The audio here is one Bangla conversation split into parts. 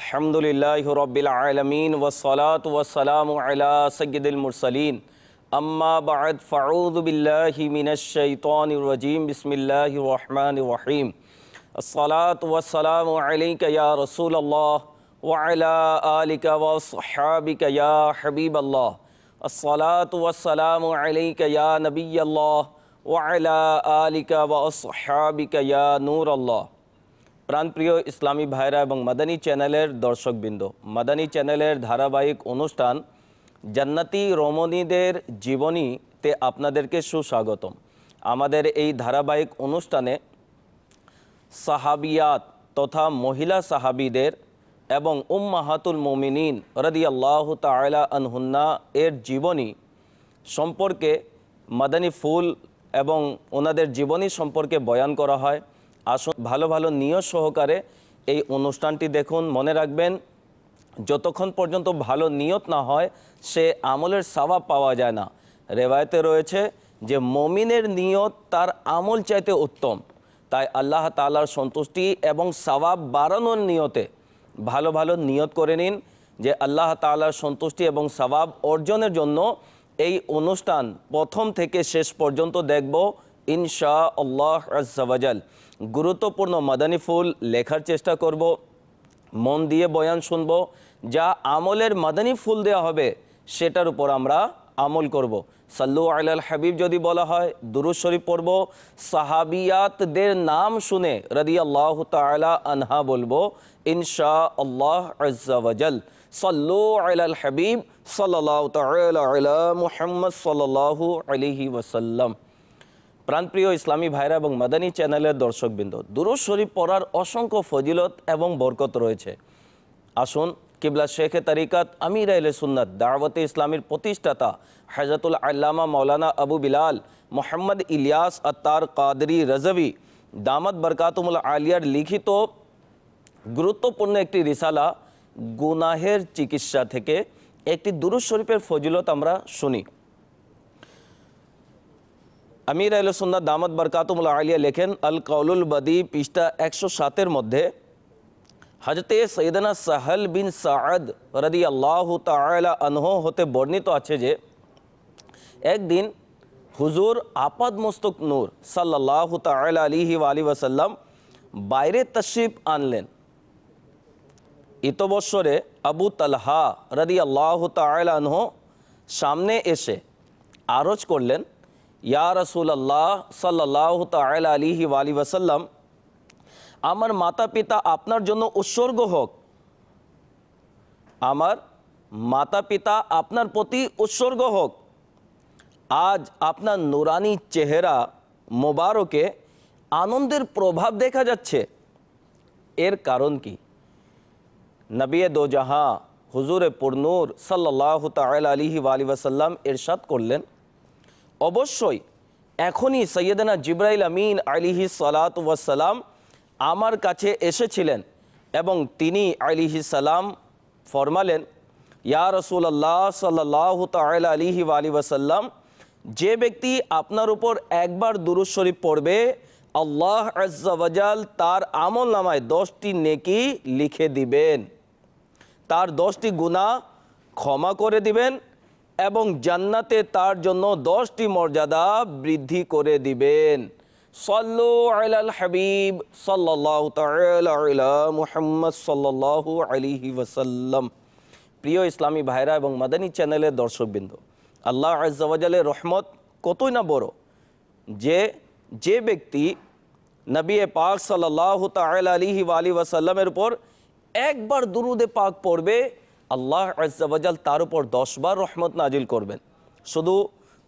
अल्हम्दुलिल्लाहि रब्बिल आलमीन वस्सलातु वस्सलामु अला सय्यिदिल मुरसलीन अम्मा बअद फ़अऊज़ु बिल्लाहि मिनश शैतानिर रजीम बिस्मिल्लाहिर रहमानिर रहीम अस्सलातु वस्सलामु अलैका या रसूलल्लाह व अला आलिका व अस्हाबिका या हबीबल्लाह अस्सलातु वस्सलामु अलैका या नबियल्लाह व अला आलिका व अस्हाबिका या नूरल्लाह। प्राणप्रिय इस्लामी भाईरा एवं मादानी चैनलेर दर्शकबृंद, मादानी चैनलेर धाराबाहिक अनुष्ठान জান্নাতি রমণীদের জীবনীতে আপনাদেরকে সুস্বাগতম। আমাদের এই ধারাবাহিক অনুষ্ঠানে সাহাবিয়াত তথা মহিলা সাহাবীদের এবং উম্মাহাতুল মুমিনিন রাদিয়াল্লাহু তাআলা আনহুন্না এর জীবনী সম্পর্কে মাদানী ফুল এবং ওনাদের জীবনী সম্পর্কে বয়ান করা হয়। আসুন ভালো ভালো নিয়ত সহকারে এই অনুষ্ঠানটি দেখুন। মনে রাখবেন, যতক্ষণ পর্যন্ত ভালো নিয়ত না হয় সে আমলের সওয়াব পাওয়া যায় না। রেওয়ায়েতে রয়েছে যে মুমিনের নিয়ত তার আমল চাইতে উত্তম। তাই আল্লাহ তাআলার সন্তুষ্টি এবং সওয়াব বাড়ানোর নিয়তে ভালো ভালো নিয়ত করে নিন যে আল্লাহ তাআলার সন্তুষ্টি এবং সওয়াব অর্জনের জন্য এই অনুষ্ঠান প্রথম থেকে শেষ পর্যন্ত দেখব ইনশাআল্লাহ আজ্জা ওয়া জাল। গুরুত্বপূর্ণ মাদানী ফুল লেখার চেষ্টা করব, মন দিয়ে বয়ান শুনব, যা আমলের মাদানী ফুল দেওয়া হবে সেটার উপর আমরা আমল করব। সাল্লু আলাল হাবিব যদি বলা হয় দুরূদ শরীফ পড়ব, সাহাবিয়াতদের নাম শুনে রাদিয়াল্লাহু তাআলা আনহা বলবো ইনশাআল্লাহ আজ্জা ওয়া জাল। সাল্লু আলাল হাবিব সাল্লাল্লাহু তাআলা আলা মুহাম্মদ সাল্লাল্লাহু আলাইহি ওয়াসাল্লাম। প্রাণপ্রিয় ইসলামী ভাইরা এবং মাদানী চ্যানেলের দর্শকবৃন্দ, দুরূদ শরীফ পড়ার অসংখ্য ফজিলত এবং বরকত রয়েছে। আসুন কিবলা শেখে তরিকাত আমির আহলে সুন্নাত দাওয়াতে ইসলামীর প্রতিষ্ঠাতা হযরতুল আল্লামা মাওলানা আবু বিলাল মোহাম্মদ ইলিয়াস আত্তার কাদরি রজভী দামাত বরকাতুমুল আলিয়ার লিখিত গুরুত্বপূর্ণ একটি রিসালা গুনাহের চিকিৎসা থেকে একটি দুরূদ শরীফের ফজিলত আমরা শুনি। আমির আহলে সুন্নাত দামাত বরকাতুমুল আলিয়া লেখেন, আল কাউলুল বদী পৃষ্ঠা 107 মধ্যে হযরতে সৈয়দনা সাহল বিন সাআদ রাদিয়াল্লাহু তাআলা আনহু হতে বর্ণিত আছে যে একদিন হুজুর আপাদ মস্তক নূর সাল্লাল্লাহু তাআলা আলাইহি ওয়া আলিহি ওয়াসাল্লাম বাইরে তাশরিফ আনলেন। ইতবৎসরে আবু তালহা রাদিয়াল্লাহু তাআলা আনহু সামনে এসে আরজ করলেন, ইয়া রাসূলুল্লাহ সাল্লাল্লাহু তাআলা আলাইহি ওয়া আলিহি ওয়াসাল্লাম, আমার মাতা পিতা আপনার জন্য উৎসর্গ হোক, আমার মাতা পিতা আপনার প্রতি উৎসর্গ হোক। আজ আপনার নুরানি চেহারা মোবারকে আনন্দের প্রভাব দেখা যাচ্ছে, এর কারণ কি? নবী দো জাহাঁ হুজুরে পুরনূর সাল্লাল্লাহু তাআলা আলাইহি ওয়া আলিহি ওয়াসাল্লাম ইরশাদ করলেন, অবশ্যই এখনই সৈয়দনা জিবরাইল আমিন আলাইহিস সালাতু ওয়াস সালাম আমার কাছে এসেছিলেন এবং তিনি আলাইহিস সালাম ফরমালেন, ইয়া রাসূলুল্লাহ সাল্লাল্লাহু তাআলা আলাইহি ওয়া আলিহি ওয়াসাল্লাম, যে ব্যক্তি আপনার উপর একবার দুরূদ শরীফ পড়বে আল্লাহ আজ্জা ওয়া জাল তার আমল নামায় 10টি নেকি লিখে দিবেন, তার 10টি গুনাহ ক্ষমা করে দিবেন এবং জান্নাতে তার জন্য 10টি মর্যাদা বৃদ্ধি করে দিবেন। সাল্লু আলাল হাবিব সাল্লাল্লাহু তাআলা আলা মুহাম্মদ সাল্লাল্লাহু আলাইহি ওয়াসাল্লাম। প্রিয় ইসলামী ভাইরা এবং মাদানী চ্যানেলের দর্শকবৃন্দ, আল্লাহ আজ্জা ওয়া জালের রহমত কতই না বড় যে ব্যক্তি নবী পাক সাল্লাল্লাহু তাআলা আলাইহি ওয়া আলিহি ওয়াসাল্লামের উপর একবার দুরুদে পাক পড়বে আল্লাহ আজ্জা ওয়া জাল তার উপর 10 বার রহমত নাজিল করবেন। শুধু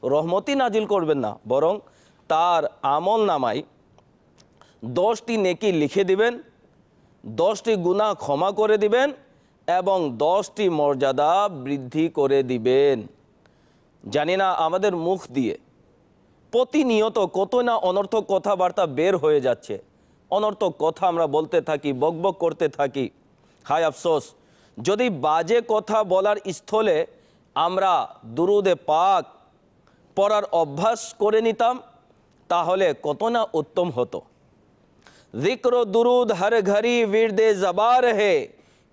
রহমতই নাজিল করবেন না, বরং তার আমল নামায় 10টি নেকি লিখে দিবেন, 10টি গুনাহ ক্ষমা করে দিবেন এবং 10টি মর্যাদা বৃদ্ধি করে দিবেন। জানি না আমাদের মুখ দিয়ে প্রতিনিয়ত কত না অনর্থক কথাবার্তা বের হয়ে যাচ্ছে, অনর্থক কথা আমরা বলতে থাকি, বকবক করতে থাকি। হায় আফসোস, যদি বাজে কথা বলার স্থলে আমরা দুরুদে পাক পড়ার অভ্যাস করে নিতাম তাহলে কত না উত্তম হতো। जिक्र दुरूद हर घड़ी विरदे ज़बा रहे,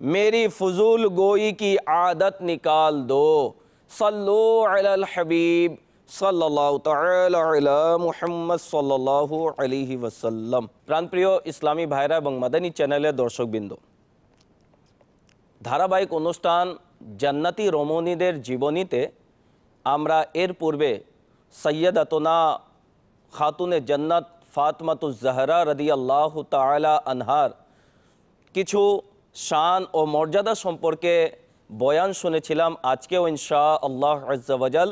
मेरी फजूल गोई की आदत निकाल दो। सल्लु अलल हबीब सल्लल्लाहु ताला अला मुहम्मद सल्लल्लाहु अलैहि वसल्लम। प्राणप्रिय इस्लामी भाईरा এবং মাদানী চ্যানেলের দর্শকবৃন্দ, ধারাবাহিক অনুষ্ঠান জান্নাতি রমণীদের জীবনীতে আমরা এর পূর্বে সৈয়দাতুনা খাতুনে জান্নাত ফাতেমাতুজ জাহরা রাদিয়াল্লাহু তাআলা আনহার কিছু শান ও মর্যাদা সম্পর্কে বয়ান শুনেছিলাম। আজকেও ইনশাআল্লাহ আজ্জা ওয়াজাল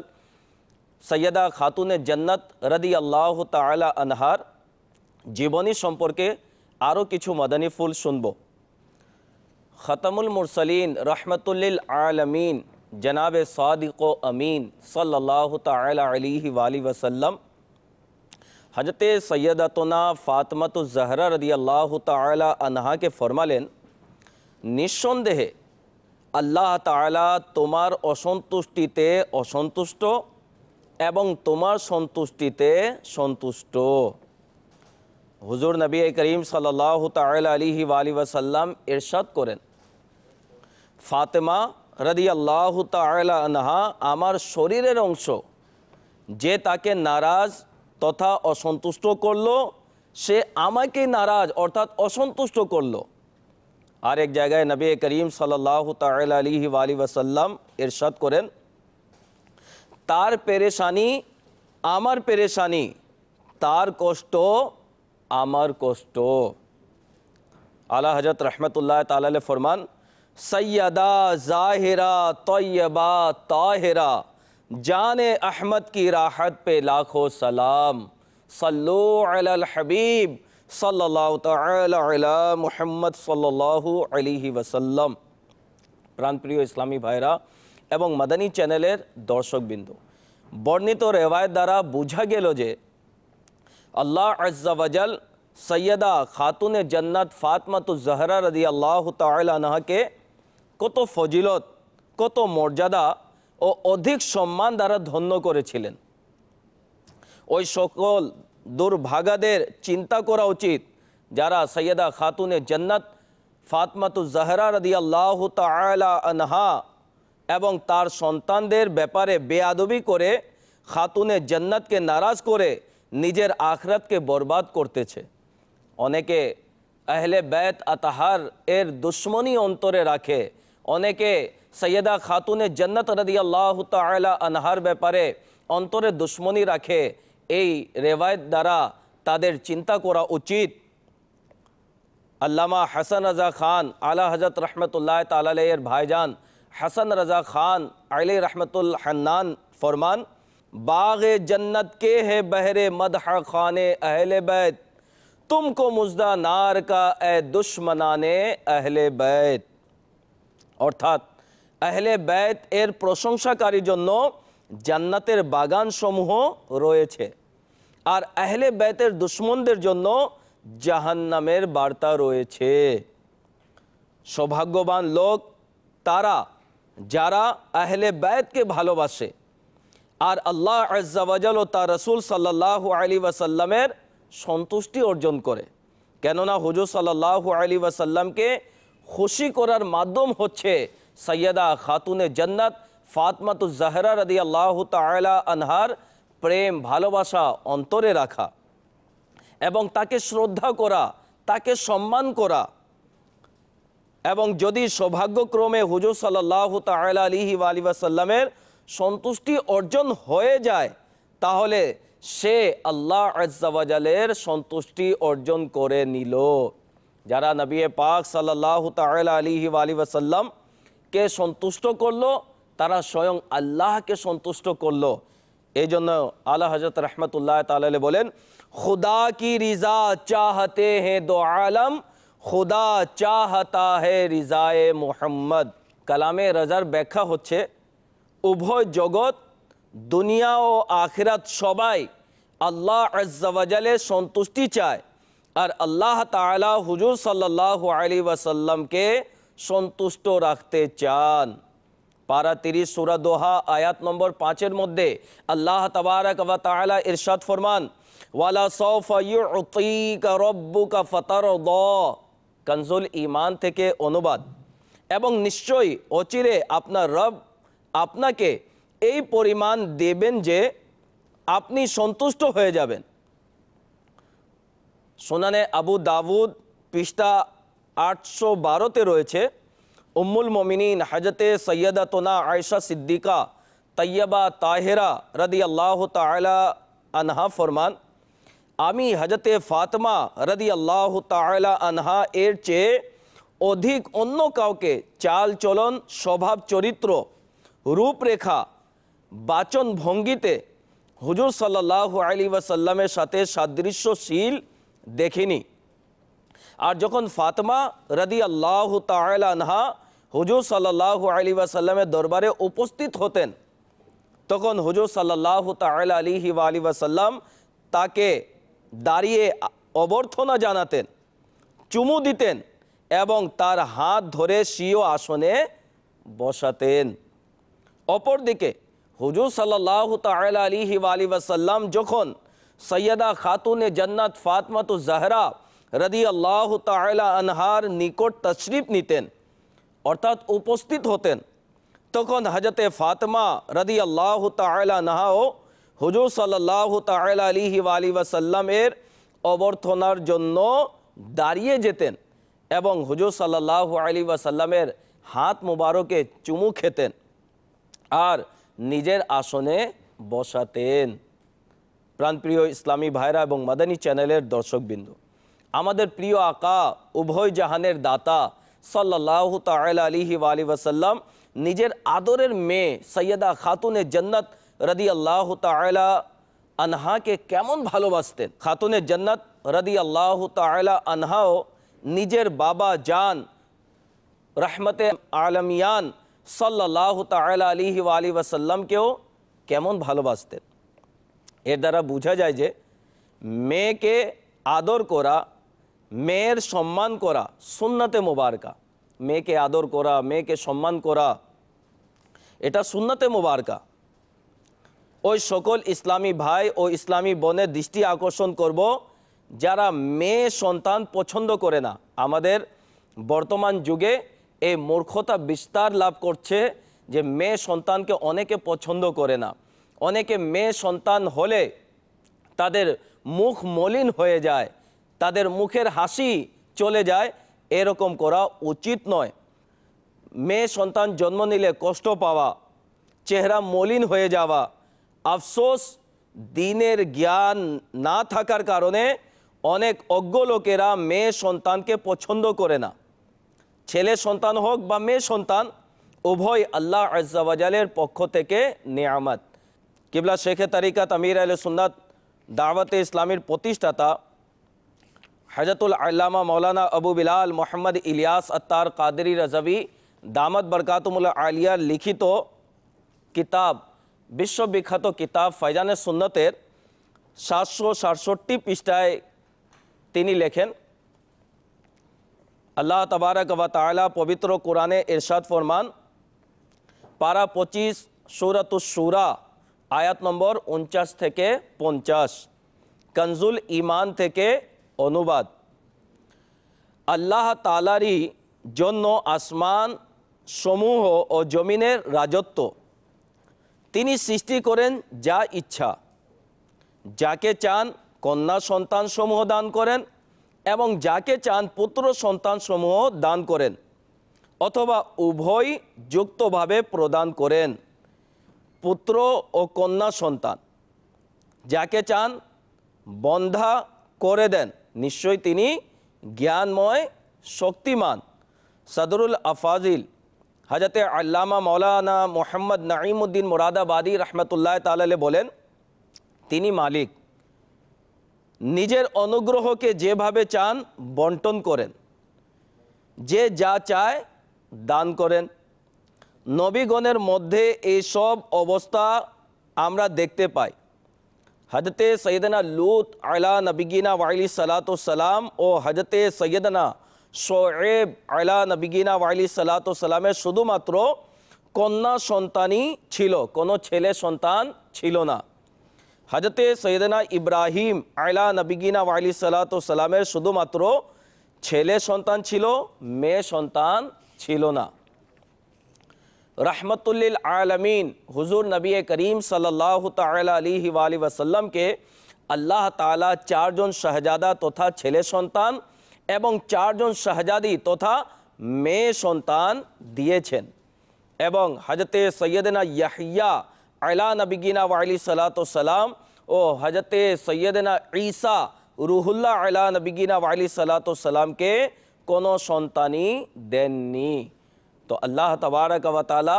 সৈয়দা খাতুনে জান্নাত রাদিয়াল্লাহু তাআলা আনহার জীবনী সম্পর্কে আরও কিছু মাদানী ফুল শুনব। খতমুল মুরসালিন রহমতুল্লিল আলামিন জনাবে সাদিক ও আমিন সাল্লাল্লাহু তাআলা আলাইহি ওয়ালি ওয়াসাল্লাম হজরতে সৈয়দাতুনা ফাতেমাতুজ জাহরা রাদিয়াল্লাহু তাআলা আনহাকে ফরমালেন, নিঃসন্দেহে আল্লাহ তাআলা তোমার অসন্তুষ্টিতে অসন্তুষ্ট এবং তোমার সন্তুষ্টিতে সন্তুষ্ট। হুজুর নবী করিম সাল্লাল্লাহু তাআলা আলাইহি ওয়ালি ওয়াসাল্লাম ইরশাদ করেন, ফাতেমা রাদিয়াল্লাহু তাআলা আনহা আমার শরীরের অংশ, যে তাকে নারাজ তথা অসন্তুষ্ট করলো সে আমাকে নারাজ অর্থাৎ অসন্তুষ্ট করলো। আর এক জায়গায় নবী করিম সাল্লাল্লাহু তাআলা আলাইহি ওয়ালি ওয়াসাল্লাম ইরশাদ করেন, তার পেরেশানি আমার পেরেশানি, তার কষ্ট আমার কষ্ট। আলা হযরত রহমতুল্লাহ তাআলা আলাইহি ফরমান, सैयदा ज़ाहिरा तय्यबा ताहिरा जाने अहमद की राहत पे लाखों सलाम। सल्लु अलल हबीब सल्लल्लाहु ताला अला मुहम्मद सल्लल्लाहु अलैहि वसल्लम। প্রাণপ্রিয় ইসলামী ভাইরা এবং মাদানী চ্যানেলের দর্শকবৃন্দ, বর্ণিত রেওয়ায়েত দ্বারা বোঝা গেল যে আল্লাহ আজ্জা ওয়াজাল সৈয়দা খাতুনে জান্নাত ফাতেমাতুজ জাহরা রাদিয়াল্লাহু তাআলা আনহাকে কত ফজিলত, কত মর্যাদা ও অধিক সম্মান দ্বারা ধন্য করেছিলেন। ওই সকল দুর্ভাগাদের চিন্তা করা উচিত যারা সৈয়দা খাতুনে জান্নাত ফাতেমাতুজ জাহরা রাদিয়াল্লাহু তাআলা আনহা এবং তার সন্তানদের ব্যাপারে বেয়াদবি করে খাতুনে জান্নাতকে নারাজ করে নিজের আখিরাতকে বরবাদ করতেছে। অনেকে আহলে বাইত আতাহার এর দুশ্মনী অন্তরে রাখে, অনেকে সৈয়দা খাতুনে জান্নাত রাদিয়াল্লাহু তাআলা আনহার ব্যাপারে অন্তরে দুশ্মনী রাখে। এই রেওয়ায়েত দ্বারা তাদের চিন্তা করা উচিত। আল্লামা হাসান রাজা খান আলা হযরত রহমতুল্লাহ তাআলা আলাইহির ভাইজান হাসান রাজা খান আলাইহি রহমতুল হান্নান ফরমান, বাগে जन्नत के है बहरे मदह खाने अहले बैत, तुमको मुजदा नार का ए दुश्मनाने अहले बैत। অর্থাৎ আহলে বাইত এর প্রশংসাকারীর জন্য জান্নাতের বাগান সমূহ রয়েছে, আর আহলে বাইতের দুশমনদের জন্য জাহান্নামের বার্তা রয়েছে। সৌভাগ্যবান লোক তারা যারা আহলে বাইতকে ভালোবাসে আর আল্লাহ আজ্জা ওয়াজাল ও তার রাসূল সাল্লাল্লাহু আলাইহি ওয়াসাল্লামের সন্তুষ্টি অর্জন করে। কেননা হুজুর সাল্লাল্লাহু আলাইহি ওয়াসাল্লামকে খুশি করার মাধ্যম হচ্ছে সৈয়দা খাতুনে জান্নাত ফাতেমাতুজ জাহরা রাদিয়াল্লাহু তাআলা আনহার প্রেম ভালোবাসা অন্তরে রাখা এবং তাকে শ্রদ্ধা করা, তাকে সম্মান করা। এবং যদি সৌভাগ্যক্রমে হুজুর সাল্লাল্লাহু তাআলা আলাইহি ওয়াসাল্লামের সন্তুষ্টি অর্জন হয়ে যায়, তাহলে সে আল্লাহ আজ্জা ওয়াজালের সন্তুষ্টি অর্জন করে নিল। যারা নবী পাক সাল্লাল্লাহু তাআলা আলাইহি ওয়াসাল্লাম কে সন্তুষ্ট করলো, তারা স্বয়ং আল্লাহকে সন্তুষ্ট করলো। এই জন্য আলা হযরত রহমতুল্লাহ তাআলা আলাইহি বলেন, खुदा की रिजा चाहते हैं दो आलम, खुदा चाहता है रिजाए मोहम्मद। কালামে রাজার ব্যাখ্যা হচ্ছে, উভয় জগৎ দুনিয়া ও আখিরাত সবাই আল্লাহ আজ্জা ওয়াজালের সন্তুষ্টি চায়, আর আল্লাহ তাআলা হুজুর সাল্লাল্লাহু আলাইহি ওয়াসাল্লামকে সন্তুষ্ট রাখতে চান। পারা 30 সূরা দোহা আয়াত নম্বর 5 মধ্যে আল্লাহ তাবারাক ওয়া তাআলা ইরশাদ ফরমান, ওয়ালা সাওফা ইউতিকা রাব্বুকা ফাতারদা। কানজুল ঈমান থেকে অনুবাদ, এবং নিশ্চয়ই অচিরে আপনার রব আপনাকে এই পরিমাণ দেবেন যে আপনি সন্তুষ্ট হয়ে যাবেন। সুনানে আবু দাউদ পৃষ্ঠা 812-তে রয়েছে, উম্মুল মোমিনিন হজরতে সৈয়দাতুনা আয়েশা সিদ্দিকা তৈয়বা তাহেরা রাদিয়াল্লাহু তাআলা আনহা ফরমান, আমি হজরতে ফাতেমা রাদিয়াল্লাহু তাআলা আনহা এর চেয়ে অধিক অন্য কাউকে চাল চলন, স্বভাব চরিত্র, রূপরেখা, বাচন ভঙ্গিতে হুজুর সাল্লাল্লাহু আলাইহি ওয়াসাল্লামের সাথে সাদৃশ্যশীল দেখিনি। আর যখন ফাতেমা রাদিয়াল্লাহু তাআলা আনহা হুজুর সাল্লাল্লাহু আলাইহি ওয়াসাল্লামের দরবারে উপস্থিত হতেন, তখন হুজুর সাল্লাল্লাহু তাআলা আলাইহি ওয়াসাল্লাম তাকে দাঁড়িয়ে অভ্যর্থনা জানাতেন, চুমু দিতেন এবং তার হাত ধরে স্বীয় আসনে বসাতেন। অপরদিকে হুজুর সাল্লাল্লাহু তাআলা আলাইহি ওয়াসাল্লাম যখন সৈয়দা খাতুনে জান্নাত ফাতেমাতুজ জাহরা রাদিয়াল্লাহু তাআলা আনহার নিকট তশরিফ নিতেন, অর্থাৎ উপস্থিত হতেন, তখন হযরতে ফাতেমা রাদিয়াল্লাহু তাআলা আনহাও হুজুর সাল্লাল্লাহু তাআলা আলাইহি ওয়াসাল্লামের অভ্যর্থনার জন্য দাঁড়িয়ে যেতেন এবং হুজুর সাল্লাল্লাহু আলাইহি ওয়াসাল্লামের হাত মুবারকে চুমু খেতেন আর নিজের আসনে বসাতেন। প্রাণপ্রিয় ইসলামী ভাইরা এবং মাদানী চ্যানেলের দর্শকবৃন্দ, আমাদের প্রিয় আকা উভয় জাহানের দাতা সাল্লাল্লাহু তাআলা আলাইহি ওয়াসাল্লাম নিজের আদরের মেয়ে সৈয়দা খাতুনে জান্নাত রাদিয়াল্লাহু তাআলা আনহাকে কেমন ভালোবাসতেন। খাতুনে জান্নাত রাদিয়াল্লাহু তাআলা আনহাও নিজের বাবা জান রহমতে আলমিয়ান সাল্লাল্লাহু তাআলা আলাইহি ওয়াসাল্লামকেও কেমন ভালোবাসতেন। এর দ্বারা বোঝা যায় যে মেয়েকে আদর করা, মেয়ের সম্মান করা সুন্নতে মুবারকা। মেয়েকে আদর করা, মেয়েকে সম্মান করা, এটা সুন্নতে মুবারকা। ওই সকল ইসলামী ভাই ও ইসলামী বোনের দৃষ্টি আকর্ষণ করব যারা মেয়ে সন্তান পছন্দ করে না। আমাদের বর্তমান যুগে এই মূর্খতা বিস্তার লাভ করছে যে মেয়ে সন্তানকে অনেকে পছন্দ করে না। অনেকে মেয়ে সন্তান হলে তাদের মুখ মলিন হয়ে যায়, তাদের মুখের হাসি চলে যায়। এরকম করা উচিত নয়। মেয়ে সন্তান জন্ম নিলে কষ্ট পাওয়া, চেহারা মলিন হয়ে যাওয়া, আফসোস দ্বীনের জ্ঞান না থাকার কারণে অনেক অজ্ঞ লোকেরা মেয়ে সন্তানকে পছন্দ করে না। ছেলে সন্তান হোক বা মেয়ে সন্তান, উভয় আল্লাহ আজ্জা ওয়া জালের পক্ষ থেকে নিয়ামত। কিবলা শেখে তরিকত আমির আহলে সুন্নাত দাওয়াতে ইসলামের প্রতিষ্ঠাতা হযরতুল আল্লামা মৌলানা আবু বিলাল মোহাম্মদ ইলিয়াস আত্তার কাদরি রাজাভি দামাত বরকাতুল আলিয়া লিখিত কিতাব, বিশ্ববিখ্যাত কিতাব ফয়জানে সুন্নতের 767 পৃষ্ঠায় তিনি লেখেন, আল্লাহ তাবারক ওয়া তাআলা পবিত্র কোরআনে ইরশাদ ফরমান, পারা 25 সূরাতুশ শূরা আয়াত নম্বর 49 থেকে 50, কনজুল ঈমান থেকে অনুবাদ। আল্লাহ তাআলারই জন্য আসমান সমূহ ও জমিনের রাজত্ব। তিনি সৃষ্টি করেন যা ইচ্ছা, যাকে চান কন্যা সন্তান সমূহ দান করেন এবং যাকে চান পুত্র সন্তান সমূহ দান করেন, অথবা উভয় যুক্তভাবে প্রদান করেন, পুত্র ও কন্যা সন্তান। যাকে চান বন্ধা করে দেন, নিশ্চয়ই তিনি জ্ঞানময় শক্তিমান। সদরুল আফাজিল হযরতে আল্লামা মৌলানা মোহাম্মদ নাঈমউদ্দিন মুরাদাবাদী রহমতুল্লাহ তাআলা বলেন, তিনি মালিক, নিজের অনুগ্রহকে যেভাবে চান বন্টন করেন, যে যা চায় দান করেন। নবীগণের মধ্যে এইসব অবস্থা আমরা দেখতে পাই। হযরতে সৈয়দনা লূত আলা নবিগিনা ওয়াইলি সালাতুসসালাম ও হযরতে সৈয়দনা শোয়েব আলা নবিগিনা ওয়াইলি সালাতুসসালামের শুধুমাত্র কন্যা সন্তানই ছিল, কোনো ছেলে সন্তান ছিল না। হযরতে সৈয়দনা ইব্রাহিম আলা নবিগিনা ওয়াইলি সালাতুসসালামের শুধুমাত্র ছেলে সন্তান ছিল, মেয়ে সন্তান ছিল না। रहमतुल्लिल आलमीन हुजूर नबी करीम सल्लल्लाहु ताला अलैहि वसल्लमके আল্লাহ তাআলা চারজন শাহজাদা তথা ছেলে সন্তান এবং চারজন শাহজাদি তথা মেয়ে সন্তান দিয়েছেন। এবং হযরতে সৈয়দনা ইয়াহইয়া আলা নবিগিনা ওয়া আলাইহি সালাতু সালাম ও হযরতে সৈয়দনা ঈসা রুহুল্লাহ আলা নবিগিনা ওয়া আলাইহি সালাতু সালামকে কোনো সন্তানই দেননি। তো আল্লাহ তাবারক ওয়া তাআলা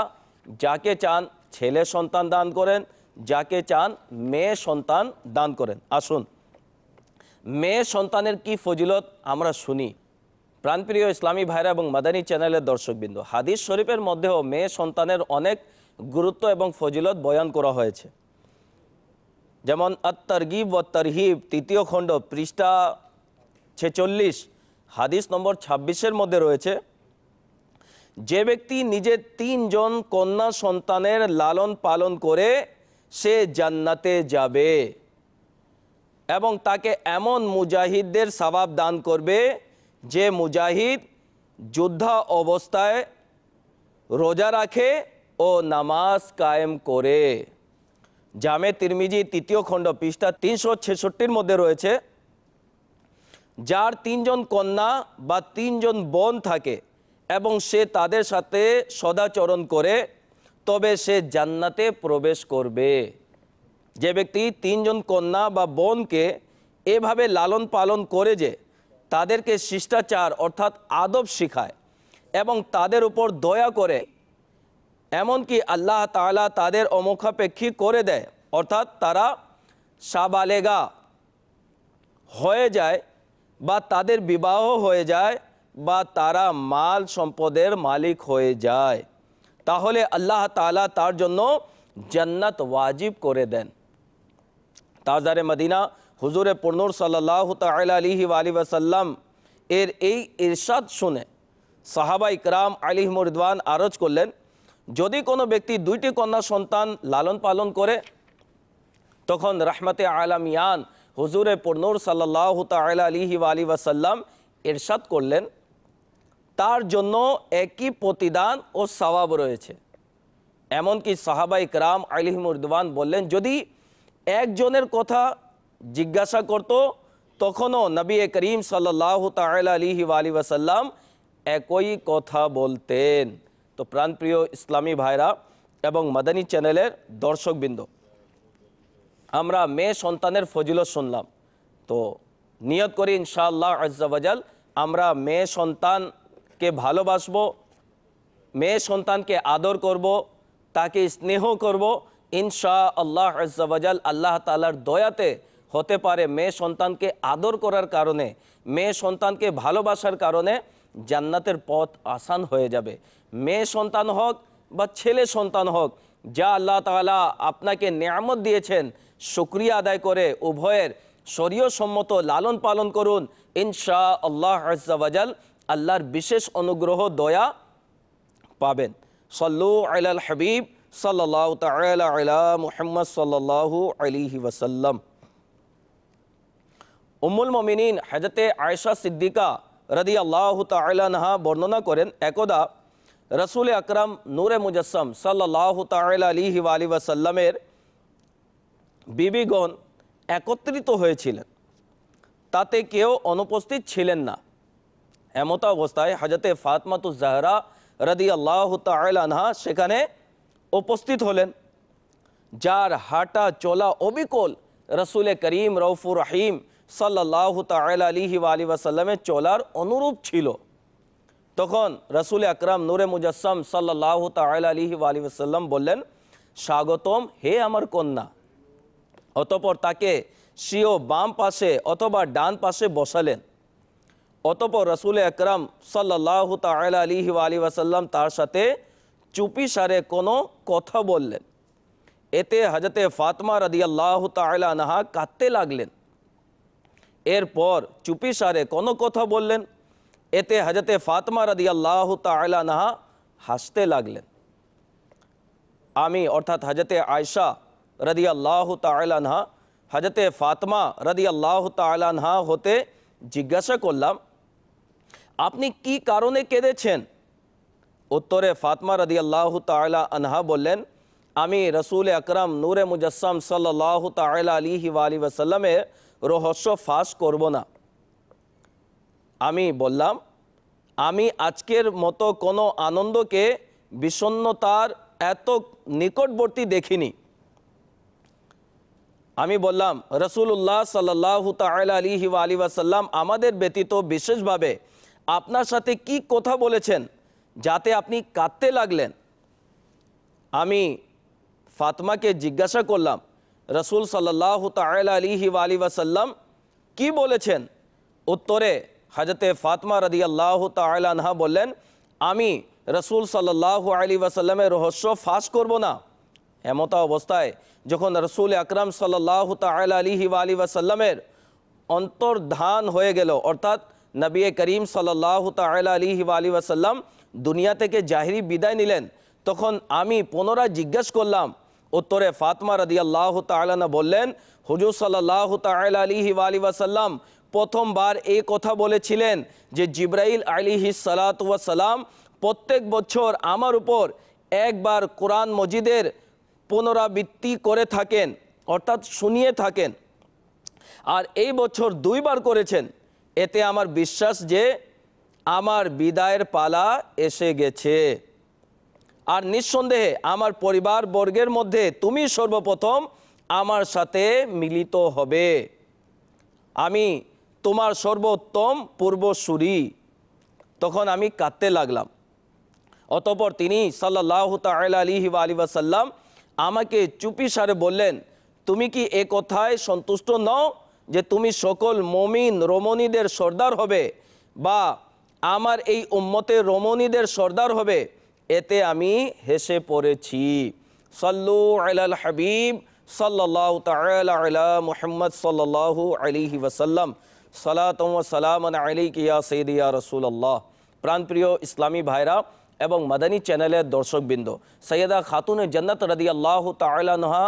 যাকে চান ছেলে সন্তান দান করেন, যাকে চান মেয়ে সন্তান দান করেন। আসুন মেয়ে সন্তানের কি ফজিলত আমরা শুনি। প্রাণপ্রিয় ইসলামী ভাইরা এবং মাদানী চ্যানেলের দর্শকবৃন্দ, হাদিস শরীফের মধ্যেও মেয়ে সন্তানের অনেক গুরুত্ব এবং ফজিলত বয়ান করা হয়েছে। যেমন আত-তারগিব ওয়াত তারহিব 3য় খণ্ড পৃষ্ঠা 46 হাদিস নম্বর 26-এর মধ্যে রয়েছে, যে ব্যক্তি নিজের 3 জন কন্যা সন্তানের লালন পালন করে সে জান্নাতে যাবে এবং তাকে এমন মুজাহিদদের সওয়াব দান করবে যে মুজাহিদ যোদ্ধা অবস্থায় রোজা রাখে ও নামাজ কায়েম করে। জামে তিরমিজি 3য় খণ্ড পৃষ্ঠা 366-এর মধ্যে রয়েছে, যার 3 জন কন্যা বা 3 জন বোন থাকে এবং সে তাদের সাথে সদাচরণ করে তবে সে জান্নাতে প্রবেশ করবে। যে ব্যক্তি 3 জন কন্যা বা বোনকে এভাবে লালন পালন করে যে তাদেরকে শিষ্টাচার অর্থাৎ আদব শেখায় এবং তাদের উপর দয়া করে, এমনকি আল্লাহ তাআলা তাদের অমুখাপেক্ষী করে দেয় অর্থাৎ তারা সাবালেগা হয়ে যায় বা তাদের বিবাহ হয়ে যায় বা তারা মাল সম্পদের মালিক হয়ে যায়, তাহলে আল্লাহ তাআলা তার জন্য জান্নাত ওয়াজিব করে দেন। তাজদারে মদিনা হুজুরে পুরনূর সাল্লাল্লাহু তাআলা আলাইহি ওয়াসাল্লাম এর এই ইরশাদ শুনে সাহাবা ইকরাম আলাইহিমুর রিদওয়ান আরজ করলেন, যদি কোনো ব্যক্তি 2টি কন্যা সন্তান লালন পালন করে, তখন রাহমাতে আলামিয়ান হুজুরে পুরনূর সাল্লাল্লাহু তাআলা আলাইহি ওয়াসাল্লাম ইরশাদ করলেন, তার জন্য একই প্রতিদান ও সওয়াব রয়েছে। এমনকি সাহাবা ইকরাম আলাইহিমুর রিদওয়ান বললেন, যদি একজনের কথা জিজ্ঞাসা করত তখনও নবী করিম সাল্লাল্লাহু তাআলা আলাইহি ওয়াসাল্লাম একই কথা বলতেন। তো প্রাণপ্রিয় ইসলামী ভাইরা এবং মাদানী চ্যানেলের দর্শকবৃন্দ, আমরা মেয়ে সন্তানের ফজিলত শুনলাম। তো নিয়ত করি ইনশাআল্লাহ আজ্জা ওয়াজাল আমরা মেয়ে সন্তানকে ভালোবাসবো, মেয়ে সন্তানকে আদর করব, তাকে স্নেহ করব। ইনশাআল্লাহ আজ্জা ওয়াজাল আল্লাহ তাআলার দয়াতে হতে পারে মেয়ে সন্তানকে আদর করার কারণে, মেয়ে সন্তানকে ভালোবাসার কারণে জান্নাতের পথ আসান হয়ে যাবে। মেয়ে সন্তান হোক বা ছেলে সন্তান হোক, যা আল্লাহ তাআলা আপনাকে নেয়ামত দিয়েছেন শুকরিয়া আদায় করে উভয়ের শরীয়তসম্মত লালন পালন করুন। ইনশাআল্লাহ আজ্জা ওয়াজাল আল্লাহর বিশেষ অনুগ্রহ দয়া পাবেন। সাল্লু আলাল হাবিব সাল্লাল্লাহু তাআলা আলা মুহাম্মদ সাল্লাল্লাহু আলাইহি ওয়াসাল্লাম। উম্মুল মুমিনিন হযরতে আয়েশা সিদ্দিকা রাদিয়াল্লাহু তাআলা আনহা বর্ণনা করেন, একদা রাসূল আকরাম নূরে মুজাসসাম সাল্লাল্লাহু তাআলা আলাইহি ওয়াসাল্লামের বিবিগণ একত্রিত হয়েছিলেন, তাতে কেউ অনুপস্থিত ছিলেন না। এমত অবস্থায় হযরতে ফাতেমাতুজ জাহরা রাদিয়াল্লাহু তাআলা আনহা সেখানে উপস্থিত হলেন, যার হাঁটা চলা অবিকল রাসূল করিম রউফুর রহিম সাল্লাল্লাহু তাআলা আলাইহি ওয়াসাল্লামের চলার অনুরূপ ছিল। তখন রাসূল আকরাম নূরে মুজাসসাম সাল্লাল্লাহু তাআলা আলাইহি ওয়াসাল্লাম বললেন, স্বাগতম হে আমার কন্যা। অতঃপর তাকে স্বীয় বাম পাশে অথবা ডান পাশে বসালেন। অতঃপর রাসূল আকরাম সাল্লাল্লাহু তাআলা আলাইহি ওয়াসাল্লাম তার সাথে চুপিসারে কোনো কথা বললেন। এতে হযরতে ফাতেমা রাদিয়াল্লাহু তাআলা আনহা কাঁদতে লাগলেন। এরপর চুপিসারে কোনো কথা বললেন। এতে হযরতে ফাতেমা রাদিয়াল্লাহু তাআলা আনহা হাসতে লাগলেন। আমি অর্থাৎ হযরতে আয়েশা রাদিয়াল্লাহু তাআলা আনহা হযরতে ফাতেমা রাদিয়াল্লাহু তাআলা আনহা হতে জিজ্ঞাসা করলাম, আপনি কি কারণে কেঁদেছেন? উত্তরে ফাতমা রাদিয়াল্লাহু তাআলা আনহা বললেন, আমি রসুল আকরাম নূরে মুজাসসাম সাল্লাল্লাহু তাআলা আলাইহি ওয়া আলিহি ওয়াসাল্লামের রহস্য ফাঁস করব না। আমি বললাম, আমি আজকের মতো কোনো আনন্দকে বিষণ্ণতার এত নিকটবর্তী দেখিনি। আমি বললাম, রসুল্লাহ সাল্লাল্লাহু তাআলা আলাইহি ওয়া আলিহি ওয়াসাল্লাম আমাদের ব্যতীত বিশেষভাবে আপনার সাথে কি কথা বলেছেন যাতে আপনি কাঁদতে লাগলেন? আমি ফাতমাকে জিজ্ঞাসা করলাম, রসুল সাল্লাল্লাহু তাআলা আলাইহি ওয়া আলিহি ওয়াসাল্লাম কি বলেছেন? উত্তরে হযরতে ফাতমা রাদিয়াল্লাহু তাআলা আনহা বললেন, আমি রসুল সাল্লাল্লাহু আলাইহি ওয়াসাল্লামের রহস্য ফাঁস করব না। এমত অবস্থায় যখন রসুল আকরাম সাল্লাল্লাহু তাআলা আলাইহি ওয়া আলিহি ওয়াসাল্লামের অন্তর্ধান হয়ে গেল, অর্থাৎ নবী করিম সাল্লাল্লাহু তাআলা আলাইহি ওয়া আলিহি ওয়াসাল্লাম দুনিয়া থেকে জাহিরি বিদায় নিলেন, তখন আমি পুনরায় জিজ্ঞাসা করলাম। উত্তরে ফাতমা রাদিয়াল্লাহু তাআলা আনহা বললেন, হুজুর সাল্লাল্লাহু তাআলা আলাইহি ওয়া আলিহি ওয়াসাল্লাম প্রথমবার এই কথা বলেছিলেন যে জিবরাইল আলাইহিস সালাতু ওয়াস সালাম প্রত্যেক বছর আমার উপর একবার কোরআন মজিদের পুনরাবৃত্তি করে থাকেন, অর্থাৎ শুনিয়ে থাকেন, আর এই বছর দুইবার করেছেন। এতে আমার বিশ্বাস যে আমার বিদায়ের পালা এসে গেছে, আর নিঃসন্দেহে আমার পরিবার বর্গের মধ্যে তুমি সর্বপ্রথম আমার সাথে মিলিত হবে। আমি তোমার সর্বোত্তম পূর্বসূরি। তখন আমি কাঁদতে লাগলাম। অতঃপর তিনি সাল্লাল্লাহু তাআলা আলাইহি ওয়া আলিহি ওয়াসাল্লাম আমাকে চুপিসারে বললেন, তুমি কি এ কথায় সন্তুষ্ট নও যে তুমি সকল মুমিন রমণীদের সর্দার হবে, বা আমার এই উম্মতের রমণীদের সর্দার হবে? এতে আমি হেসে পড়েছি। সাল্লু আলাল হাবিব সাল্লাল্লাহু তাআলা আলা মুহাম্মদ সাল্লাল্লাহু আলাইহি ওয়াসাল্লাম, সালাতুম ওয়া সালামান আলাইকা ইয়া সাইয়্যিদি ইয়া রাসূলুল্লাহ। প্রাণপ্রিয় ইসলামী ভাইরা এবং মাদানী চ্যানেলের দর্শকবৃন্দ, সৈয়দা খাতুনে জান্নাত রাদিয়াল্লাহু তাআলা আনহা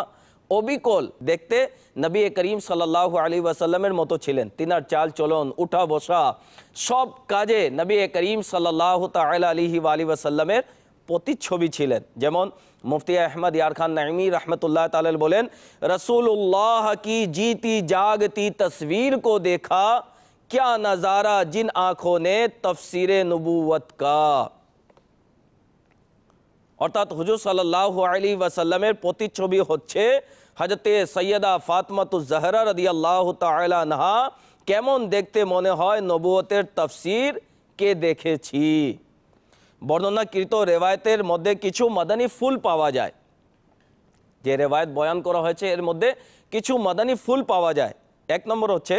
অবিকল দেখতে নবী করিম সাল্লাল্লাহু আলাইহি ওয়াসাল্লামের মতো ছিলেন। তিনার চাল চলন, উঠা বসা, সব কাজে নবী করিম সাল্লাল্লাহু তাআলা আলাইহি ওয়াসাল্লামের প্রতিচ্ছবি ছিলেন। যেমন মুফতি আহমদ ইয়ার খান নাইমি रहमतुल्लाह ताला बोलें, रसूलुल्लाह की जीती जागती तस्वीर को देखा, क्या नज़ारा जिन आँखों ने तफसीर नबूवत का। অর্থাৎ হুজুর সাল্লাল্লাহু আলাইহি ওয়াসাল্লামের প্রতিচ্ছবি হচ্ছে হযরতে সৈয়দা ফাতিমাতুজ জাহরা রাদিয়াল্লাহু তাআলা আনহা কেমন দেখতে মনে হয় নবুয়তের তাফসীর কে দেখেছি। বর্ণনাকৃত রেওয়ায়েতের মধ্যে কিছু মাদানী ফুল পাওয়া যায়। যে রেওয়ায়েত বয়ান করা হয়েছে এর মধ্যে কিছু মাদানী ফুল পাওয়া যায়। এক নম্বর হচ্ছে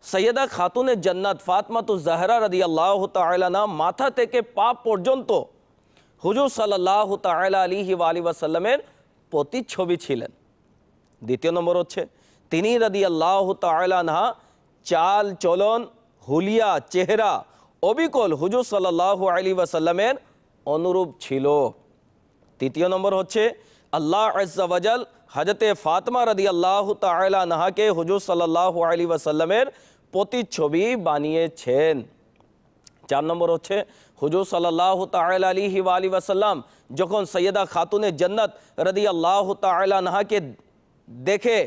সৈয়দা খাতুনে জান্নাত ফাতিমাতুজ জাহরা রাদিয়াল্লাহু তাআলা আনহা মাথা থেকে পা পর্যন্ত হুজুর সাল্লাল্লাহু তাআলা আলাইহি ওয়া আলিহি ওয়াসাল্লামের প্রতিচ্ছবি ছিলেন। দ্বিতীয় নম্বর হচ্ছে তিনি রাদিয়াল্লাহু তাআলা আনহা চাল চলন, হুলিয়া, চেহারা অবিকল হুজুর সাল্লাল্লাহু আলাইহি ওয়াসাল্লামের অনুরূপ ছিল। তৃতীয় নম্বর হচ্ছে আল্লাহ আযজা ওয়া জাল হযরতে ফাতিমা রাদিয়াল্লাহু তাআলা আনহাকে হুজুর সাল্লাল্লাহু আলাইহি ওয়াসাল্লামের প্রতিচ্ছবি বানিয়েছেন। চার নম্বর হচ্ছে হুজুর সাল্লাল্লাহু তাআলা আলাইহি ওয়া আলিহি ওয়াসাল্লাম যখন সৈয়দা খাতুনে জান্নাত রাদিয়াল্লাহু তাআলা আনহাকে দেখে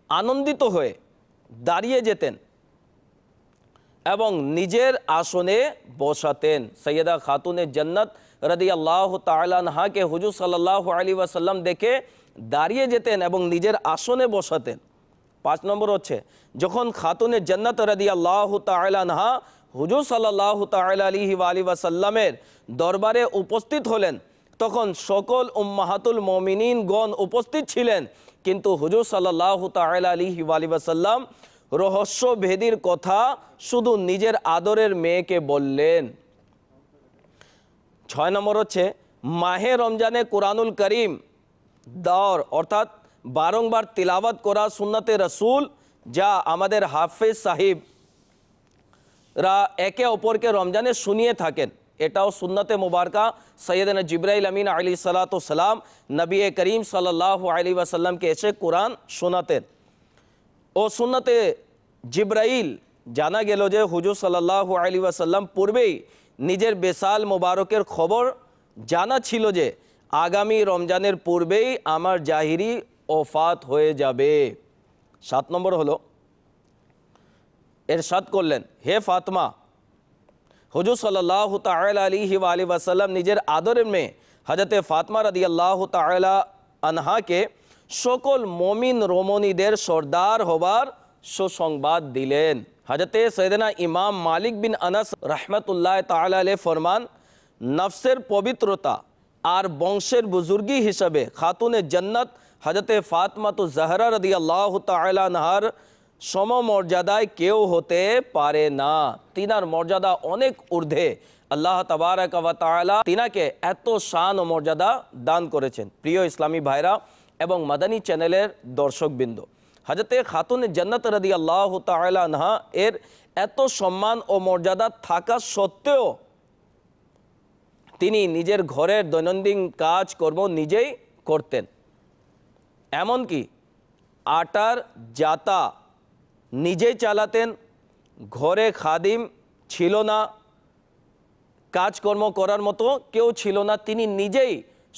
আনন্দিত হয়ে দাঁড়িয়ে যেতেন এবং নিজের আসনে বসাতেন। সৈয়দা খাতুনে জান্নাত রাদিয়াল্লাহু তাআলা আনহাকে হুজুর সাল্লাল্লাহু আলাইহি ওয়াসাল্লাম দেখে দাঁড়িয়ে যেতেন এবং নিজের আসনে বসাতেন। পাঁচ নম্বর হচ্ছে যখন খাতুনে জান্নাত রাদিয়াল্লাহু তাআলা আনহা হুজুর সাল্লাল্লাহু তাআলা আলাইহি ওয়া আলিহি ওয়াসাল্লামের দরবারে উপস্থিত হলেন, তখন সকল উম্মাহাতুল মুমিনিন গণ উপস্থিত ছিলেন, কিন্তু হুজুর সাল্লাল্লাহু তাআলা আলাইহি ওয়া আলিহি ওয়াসাল্লাম রহস্য ভেদির কথা শুধু নিজের আদরের মেয়েকে বললেন। ছয় নম্বর হচ্ছে মাহে রমজানে কোরআনুল করিম দর অর্থাৎ বারংবার তিলাওয়াত করা সুন্নতে রসুল, যা আমাদের হাফেজ সাহিব রা একে অপরকে রমজানে শুনিয়ে থাকেন। এটাও সুন্নতে মুবারকা সৈয়দনা জিবরাইল আমিন আলাইহিস সালাতু ওয়াস সালাম নবী করিম সাল্লাল্লাহু আলাইহি ওয়াসাল্লামকে এসে কোরআন শোনাতেন। ও সুন্নতে জিবরাইল জানা গেল যে হুজুর সাল্লাল্লাহু আলাইহি ওয়াসাল্লাম পূর্বেই নিজের বেসাল মোবারকের খবর জানা ছিল যে আগামী রমজানের পূর্বেই আমার জাহিরি ওফাত হয়ে যাবে। 7 নম্বর হলো ইরশাদ করলেন, হে ফাতেমা, হুজুর সাল্লাল্লাহু তাআলা আলাইহি ওয়া আলিহি ওয়াসাল্লাম নিজের আদরের মেয়ে হযরতে ফাতেমা রাদিয়াল্লাহু তাআলা আনহাকে সকল মুমিন রমণীদের সর্দার হবার সুসংবাদ দিলেন। হযরতে সৈয়দনা ইমাম মালিক বিন আনাস রাহমাতুল্লাহ তাআলা আলাইহি ফরমান, নফসের পবিত্রতা আর বংশের বুজুর্গি হিসাবে খাতুনে জান্নাত হযরতে ফাতেমা জাহরা রাদিয়াল্লাহু তাআলা আনহার সমমর্যাদায় কেউ হতে পারে না। তিনার মর্যাদা অনেক ঊর্ধ্বে। আল্লাহ তাবারাক ওয়া তাআলা তিনাকে এত শান ও মর্যাদা দান করেছেন। প্রিয় ইসলামী ভাইরা এবং মাদানী চ্যানেলের দর্শকবৃন্দ, হযরতে খাতুনে জান্নাত রাদিয়াল্লাহু তাআলা আনহা এর এত সম্মান ও মর্যাদা থাকা সত্ত্বেও তিনি নিজের ঘরের দৈনন্দিন কাজকর্ম নিজেই করতেন। এমনকি আটার জাতা নিজেই চালাতেন। ঘরে খাদিম ছিল না, কাজকর্ম করার মতো কেউ ছিল না, তিনি নিজেই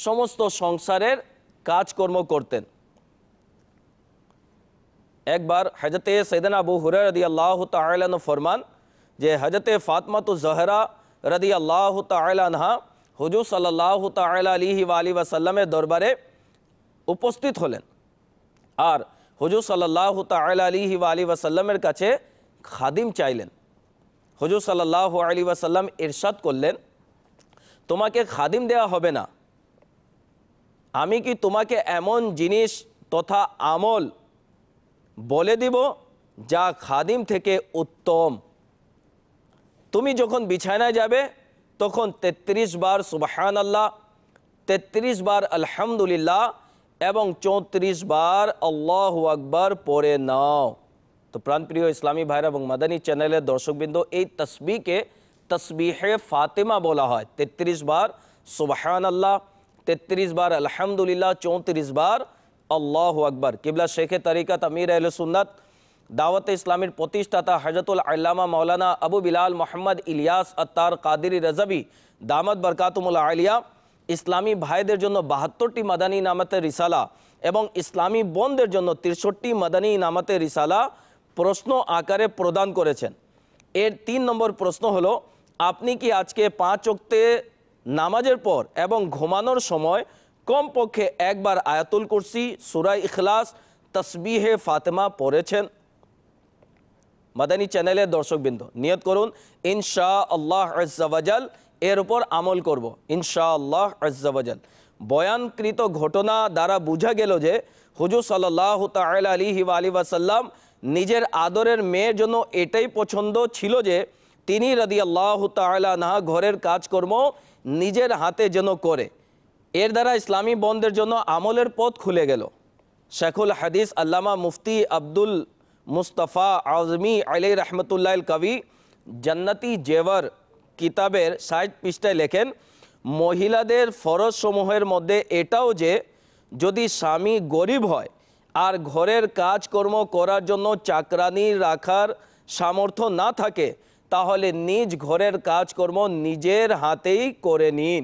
সমস্ত সংসারের কাজকর্ম করতেন। একবার হযরতে সৈয়দনা আবু হুরায়রা রাদিয়াল্লাহু তাআলা আনহু ফরমান যে হযরতে ফাতেমা জাহরা রাদিয়াল্লাহু তাআলা আনহা হুজুর সাল্লাল্লাহু তাআলা আলাইহি ওয়া আলিহি ওয়াসাল্লামের দরবারে উপস্থিত হলেন আর হুজুর সাল্লাল্লাহু তাআলা আলাইহি ওয়া আলিহি ওয়াসাল্লামের কাছে খাদিম চাইলেন। হুজুর সাল্লাল্লাহু আলাইহি ওয়াসাল্লাম ইরশাদ করলেন, তোমাকে খাদিম দেওয়া হবে না, আমি কি তোমাকে এমন জিনিস তথা আমল বলে দিব যা খাদিম থেকে উত্তম। তুমি যখন বিছানায় যাবে তখন 33 বার সুবহানাল্লাহ, 33 বার আলহামদুলিল্লাহ এবং 34 বার আল্লাহু আকবার পড়ে নাও। তো প্রাণপ্রিয় ইসলামী ভাইরা এবং মাদানী চ্যানেলের দর্শকবৃন্দ, এই তসবিহকে তসবিহে ফাতেমা বলা হয়। 33 বার সুবহানাল্লাহ, 33 বার আলহামদুলিল্লাহ, 34 বার আল্লাহু আকবার। কিবলা শেখে তরিকত আমির আহলে সুন্নাত দাওয়াতে ইসলামের প্রতিষ্ঠাতা হযরতুল আল্লামা মাওলানা আবু বিলাল মোহাম্মদ ইলিয়াস আত্তার কাদেরী রাজাবি দামাত বরকাতুমুল আলিয়া ইসলামী ভাইদের জন্য 72টি মাদানী ইনামতের রিসালা এবং ইসলামী বোনদের জন্য 63টি মাদানী ইনামতের রিসালা প্রশ্ন আকারে প্রদান করেছেন। এর 3 নম্বর প্রশ্ন হলো, আপনি কি আজকে 5 ওয়াক্তে নামাজের পর এবং ঘুমানোর সময় কমপক্ষে একবার আয়াতুল কুরসি, সূরা ইখলাস, তসবিহে ফাতেমা পড়েছেন? মাদানী চ্যানেলের দর্শকবৃন্দ, নিয়ত করুন ইনশাআল্লাহ আজ্জা ওয়া জাল এর উপর আমল করব ইনশাআল্লাহ আজ্জা ওয়া জাল। বয়ানকৃত ঘটনা দ্বারা বোঝা গেল যে হুজুর সাল্লাল্লাহু তাআলা আলাইহি ওয়া আলিহি ওয়াসাল্লাম নিজের আদরের মেয়ের জন্য এটাই পছন্দ ছিল যে তিনি রাদিয়াল্লাহু তাআলা আনহা ঘরের কাজকর্ম নিজের হাতে যেন করে। এর দ্বারা ইসলামী বোনদের জন্য আমলের পথ খুলে গেল। শেখুল হাদিস আল্লামা মুফতি আব্দুল মুস্তাফা আজমি আলাইহি রহমতুল্লাহ কবি জান্নাতি জেওয়ার কিতাবের 60 পৃষ্ঠায় লেখেন, মহিলাদের ফরজ সমূহের মধ্যে এটাও যে যদি স্বামী গরিব হয় আর ঘরের কাজকর্ম করার জন্য চাকরানি রাখার সামর্থ্য না থাকে তাহলে নিজ ঘরের কাজকর্ম নিজের হাতেই করে নিন।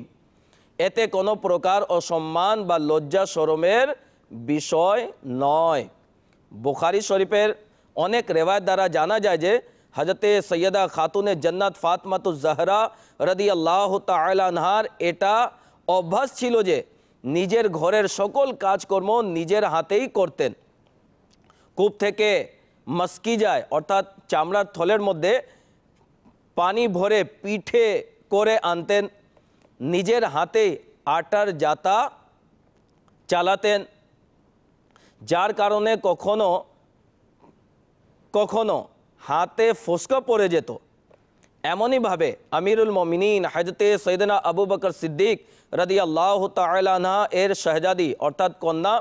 এতে কোনো প্রকার অসম্মান বা লজ্জা শরমের বিষয় নয়। বুখারী শরীফের অনেক রেওয়ায়েত দ্বারা জানা যায় যে হযরতে সৈয়দা খাতুনে জান্নাত ফাতেমা জাহরা রাদিয়াল্লাহু তাআলা আনহার এটা অভ্যাস ছিল যে নিজের ঘরের সকল কাজকর্ম নিজের হাতেই করতেন। কূপ থেকে মাস্কি যায় অর্থাৎ চামড়ার থলের মধ্যে পানি ভরে পিঠে করে আনতেন, নিজের হাতে আটার জাতা চালাতেন, যার কারণে কখনো কখনো হাতে ফোসকা পড়ে যেত। এমনইভাবে আমিরুল মুমিনিন হযরতে সৈয়দনা আবু বকর সিদ্দিক রাদিয়াল্লাহু তাআলা আনহা এর শাহজাদি অর্থাৎ কন্যা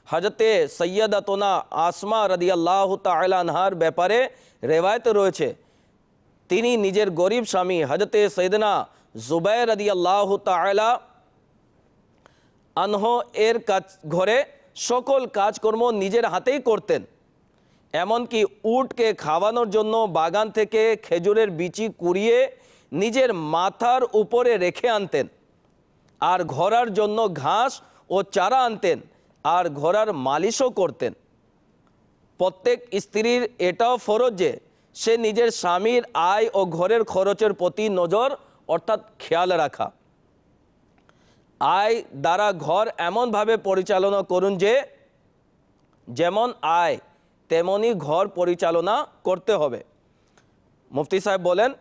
হযরতে সৈয়দাতুনা আসমা রাদিয়াল্লাহু তাআলা আনহার ব্যাপারে রেওয়ায়েত রয়েছে, তিনি নিজের গরিব স্বামী হযরতে সৈয়দনা জুবাইর রাদিয়াল্লাহু তাআলা আনহু এর ঘরে সকল কাজকর্ম নিজের হাতেই করতেন। এমনকি উটকে খাওয়ানোর জন্য বাগান থেকে খেজুরের বিচি কুড়িয়ে নিজের মাথার উপরে রেখে আনতেন। আর ঘোড়ার জন্য ঘাস ও চারা আনতেন আর ঘোড়ার মালিশও করতেন। প্রত্যেক স্ত্রীর এটাও ফরজ যে সে নিজের স্বামীর আয় ও ঘরের খরচের প্রতি নজর অর্থাৎ খেয়াল রাখা। আয় দ্বারা ঘর এমনভাবে পরিচালনা করুন যে যেমন আয় তেমনি ঘর পরিচালনা করতে হবে। মুফতি সাহেব বলেন,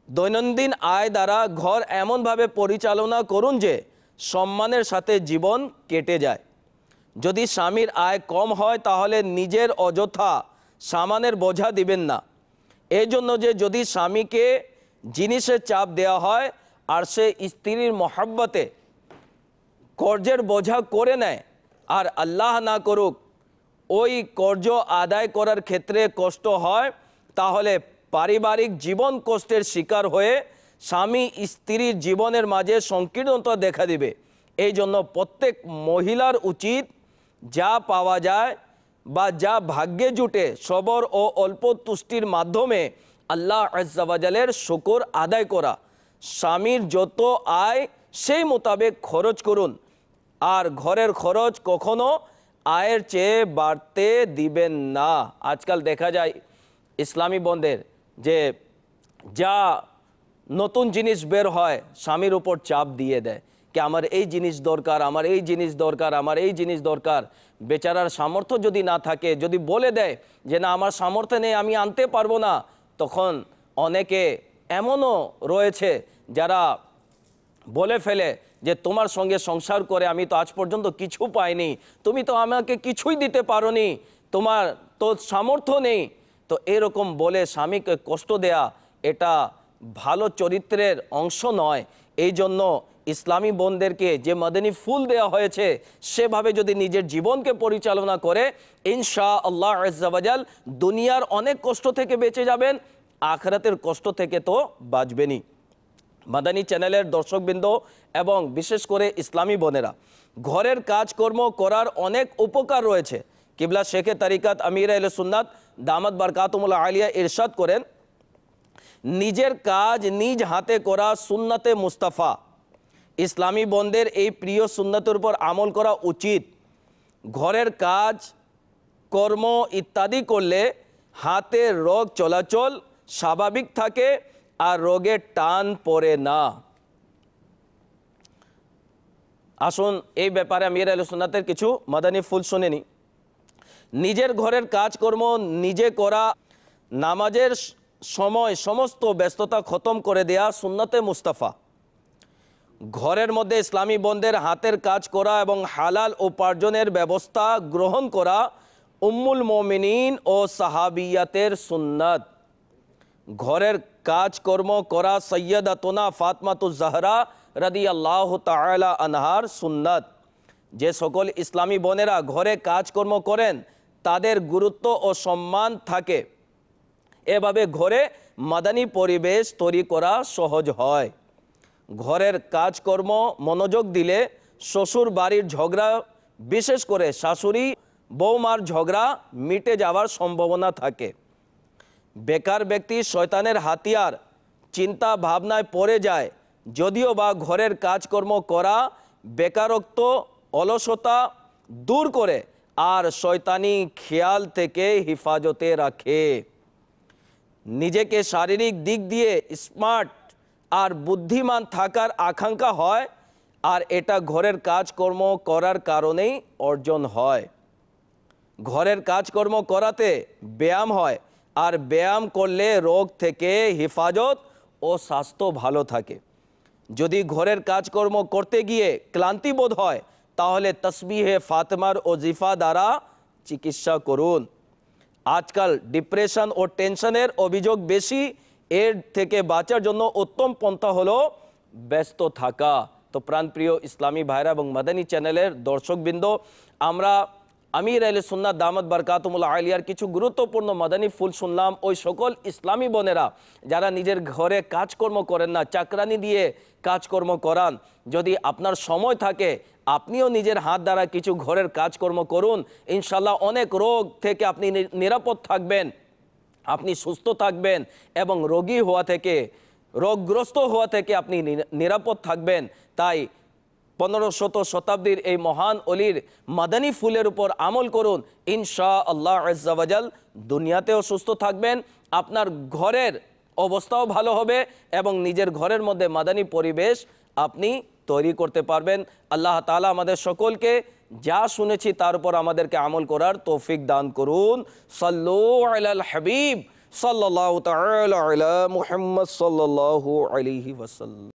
দৈনন্দিন আয় দ্বারা ঘর এমনভাবে পরিচালনা করুন যে সম্মানের সাথে জীবন কেটে যায়। যদি স্বামীর আয় কম হয় তাহলে নিজের অযথা সামানের বোঝা দিবেন না। এই জন্য যে যদি স্বামীকে জিনিসের চাপ দেওয়া হয় আর সে স্ত্রীর মহব্বতে কর্জের বোঝা করে নেয় আর আল্লাহ না করুক ওই কর্জ আদায় করার ক্ষেত্রে কষ্ট হয়, তাহলে পারিবারিক জীবন কষ্টের শিকার হয়ে স্বামী স্ত্রীর জীবনের মাঝে সংকীর্ণতা দেখা দিবে। এই জন্য প্রত্যেক মহিলার উচিত যা পাওয়া যায় বা যা ভাগ্যে জুটে সবর ও অল্প তুষ্টির মাধ্যমে আল্লাহ আজ্জা ওয়া জালের শুকর আদায় করা। স্বামীর যত আয় সেই মোতাবেক খরচ করুন আর ঘরের খরচ কখনো আয়ের চেয়ে বাড়তে দিবেন না। আজকাল দেখা যায় ইসলামী বন্ধের যে যা নতুন জিনিস বের হয় স্বামীর উপর চাপ দিয়ে দেয় কি আমার এই জিনিস দরকার, আমার এই জিনিস দরকার, আমার এই জিনিস দরকার। বেচারার সামর্থ্য যদি না থাকে, যদি বলে দেয় যে না আমার সামর্থ্য নেই আমি আনতে পারবো না, তখন অনেকে এমনও রয়েছে যারা বলে ফেলে যে তোমার সঙ্গে সংসার করে আমি তো আজ পর্যন্ত কিছু পাইনি, তুমি তো আমাকে কিছুই দিতে পারোনি, তোমার তো সামর্থ্য নেই। তো এরকম বলে স্বামীকে কষ্ট দেয়া এটা ভালো চরিত্রের অংশ নয়। এই জন্য ইসলামী বোনদেরকে যে মাদানী ফুল দেওয়া হয়েছে সেভাবে যদি নিজের জীবনকে পরিচালনা করে ইনশাআল্লাহ আজ্জা ওয়া জাল দুনিয়ার অনেক কষ্ট থেকে বেঁচে যাবেন, আখিরাতের কষ্ট থেকে তো বাঁচবেনই। মাদানী চ্যানেলের দর্শকবৃন্দ এবং বিশেষ করে ইসলামী বোনেরা, ঘরের কাজকর্ম করার অনেক উপকার রয়েছে। কিবলা শেখে তরিকাত আমির আহলে সুন্নাত দামাত বারকাতুমুল্লাহ আলিয়া ইরশাদ করেন, নিজের কাজ নিজ হাতে করা সুন্নাতে মুস্তাফা। ইসলামী বোনদের এই প্রিয় সুন্নাতের উপর আমল করা উচিত। ঘরের কাজ কর্ম ইত্যাদি করলে হাতের রোগ চলাচল স্বাভাবিক থাকে আর রোগের টান পড়ে না। আসুন এই ব্যাপারে আমির আহলে সুন্নাতের কিছু মাদানী ফুল শুনে নি। নিজের ঘরের কাজকর্ম নিজে করা, নামাজের সময় সমস্ত ব্যস্ততা খতম করে দেয়া সুন্নাতে মুস্তাফা। ঘরের মধ্যে ইসলামী বোনদের হাতের কাজ করা এবং হালাল উপার্জনের ব্যবস্থা গ্রহণ করা উম্মুল মুমিনিন ও সাহাবিয়াতের সুন্নাত। ঘরের কাজকর্ম করা সৈয়দাতুনা ফাতমাতুজ জাহরা রাদিয়াল্লাহু তাআলা আনহার সুন্নাত। যে সকল ইসলামী বোনেরা ঘরে কাজকর্ম করেন তাদের গুরুত্ব ও সম্মান থাকে। এভাবে ঘরে মাদানী পরিবেশ তৈরি করা সহজ হয়। ঘরের কাজকর্ম মনোযোগ দিলে শ্বশুর বাড়ির ঝগড়া, বিশেষ করে শাশুড়ি বৌমার ঝগড়া মিটে যাওয়ার সম্ভাবনা থাকে। বেকার ব্যক্তি শয়তানের হাতিয়ার, চিন্তা ভাবনায় পড়ে যায়। যদিও বা ঘরের কাজকর্ম করা বেকারত্ব অলসতা দূর করে আর শয়তানি খেয়াল থেকে হেফাজতে রাখে। নিজেকে শারীরিক দিক দিয়ে স্মার্ট আর বুদ্ধিমান থাকার আকাঙ্ক্ষা হয় আর এটা ঘরের কাজকর্ম করার কারণেই অর্জন হয়। ঘরের কাজকর্ম করাতে ব্যায়াম হয় আর ব্যায়াম করলে রোগ থেকে হেফাজত ও স্বাস্থ্য ভালো থাকে। যদি ঘরের কাজকর্ম করতে গিয়ে ক্লান্তি বোধ হয় তাহলে তসবিহে ফাতেমার ওজিফা দ্বারা চিকিৎসা করুন। আজকাল ডিপ্রেশন ও টেনশনের অভিযোগ বেশি, এর থেকে বাঁচার জন্য উত্তম পন্থা হলো ব্যস্ত থাকা। তো প্রাণপ্রিয় ইসলামী ভাইরা এবং মাদানী চ্যানেলের দর্শকবৃন্দ, আমরা আমির আহলে সুন্নাত দামাত বারকাতুমুল্লাহ আলিয়ার কিছু গুরুত্বপূর্ণ মাদানী ফুল শুনলাম। ওই সকল ইসলামী বোনেরা যারা নিজের ঘরে কাজকর্ম করেন না, চাকরানি দিয়ে কাজকর্ম করান, যদি আপনার সময় থাকে আপনিও নিজের হাত দ্বারা কিছু ঘরের কাজকর্ম করুন। ইনশাল্লাহ অনেক রোগ থেকে আপনি নিরাপদ থাকবেন, আপনি সুস্থ থাকবেন এবং রোগী হওয়া থেকে রোগগ্রস্ত হওয়া থেকে আপনি নিরাপদ থাকবেন। তাই 1500 শতাব্দীর এই মহান অলির মাদানী ফুলের উপর আমল করুন, ইনশাআল্লাহ আজ্জা ওয়াজাল দুনিয়াতেও সুস্থ থাকবেন, আপনার ঘরের অবস্থাও ভালো হবে এবং নিজের ঘরের মধ্যে মাদানী পরিবেশ আপনি তৈরি করতে পারবেন। আল্লাহ তাআলা আমাদের সকলকে যা শুনেছি তার উপর আমাদেরকে আমল করার তৌফিক দান করুন। সাল্লু আলাল হাবিব সাল্লাল্লাহু তাআলা আলা মুহাম্মদ সাল্লাল্লাহু আলাইহি ওয়াসাল্লাম।